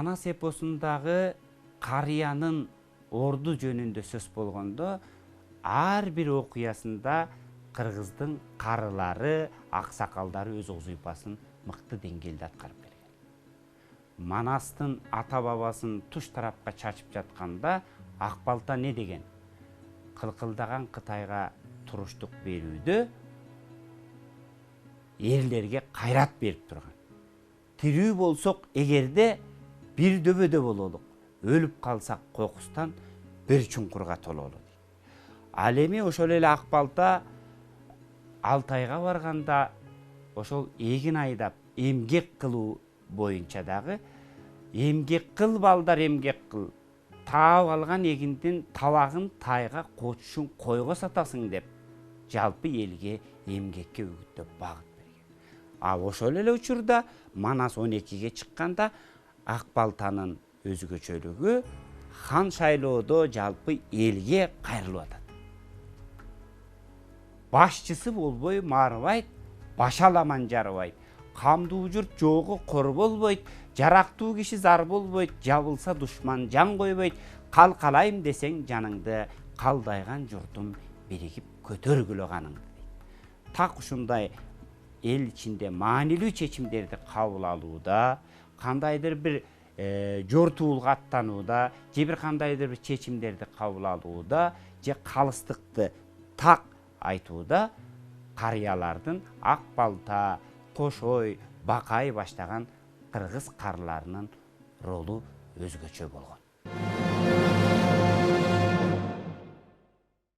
Манас эпосундагы карыянын орду жөнүндө сөз болгондо ар бир окуясында кыргыздын карылары, аксакалдары өз узуйпасын мыкты деңгээлде аткарып келген. Манастын ата бабасын туш тарапка чачып жатканда ак балта не деген? Кылкылдаган Кытайга туруштук берүүдө эрлерге кайрат берип турган. Тирүү болсок эгерде бир дөбөдө бололук, өлүп калсак кокустан бир чуңкурга тололу. Ал эми ошол эле ак балта Алтайга барганда ошол эгин айдап эмгек кылуу боюнча дагы эмгек кыл балдар, эмгек кыл, таап алган эгиндин табагын тайга, кочушун койго сатасың деп жалпы элге эмгекке үгүттөп багыт берген. Ошол эле учурда Манас 12-ге чыкканда ак балтанын өзгөчөлүгү хан шайлоодо жалпы элге кайрылып атат. Башчысы болбой марыбайт, башаламан жарыбайт. Камдуу журт жогу кор болбойт, жарактуу киши зар болбойт, жабылса душман жан койбойт. Калкалайм десең жаныңды, калдайган журтум биригип көтөргүлө каныңды. Так ушундай эл ичинде маанилүү чечимдерди кабыл алууда, кандайдыр бир жортуулук аттанууда, же бир кандайдыр бир чечимдерди кабыл алууда, же калыстыкты так айтууда карыялардын ак балта, кошой, бакай баштаган кыргыз карыларынын ролу өзгөчө болгон.